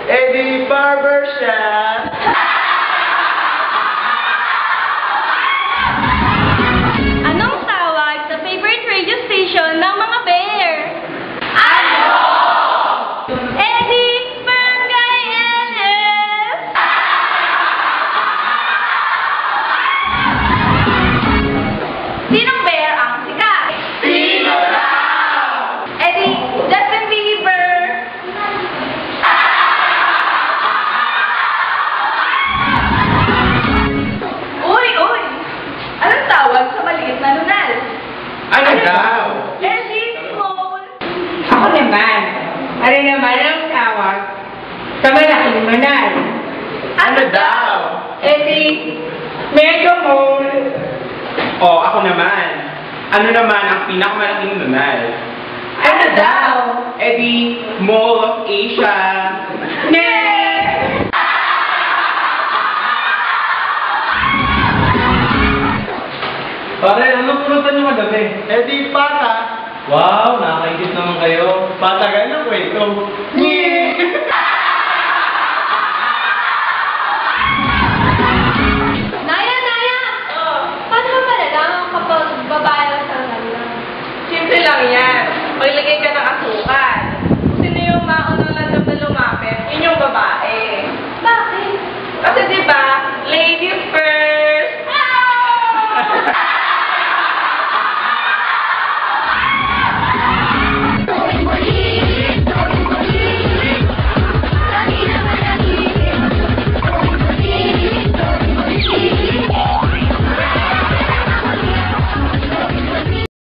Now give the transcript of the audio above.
Eddie Barbershop. Anong tawag sa favorite radio station ng mga bear? Eddie Barangay NS! Sinong bear ang sikat? Sino daw? Eddie Justin Bieber! Uy! Anong tawag sa maliit na lunal? Ano daw? Eddie Small! Ako naman. Ano naman ang tawag sa malaking manal? Ano daw? Eddie, medyo mole. Oh, ako naman. Ano naman ang pinakamalaking lunal? Ano daw? Eddie, Mall of Asia. Next! Pare, ano punutan nyo kagabi? Eddie Pata. Wow, nakakaigit naman kayo. Patagal na kwento.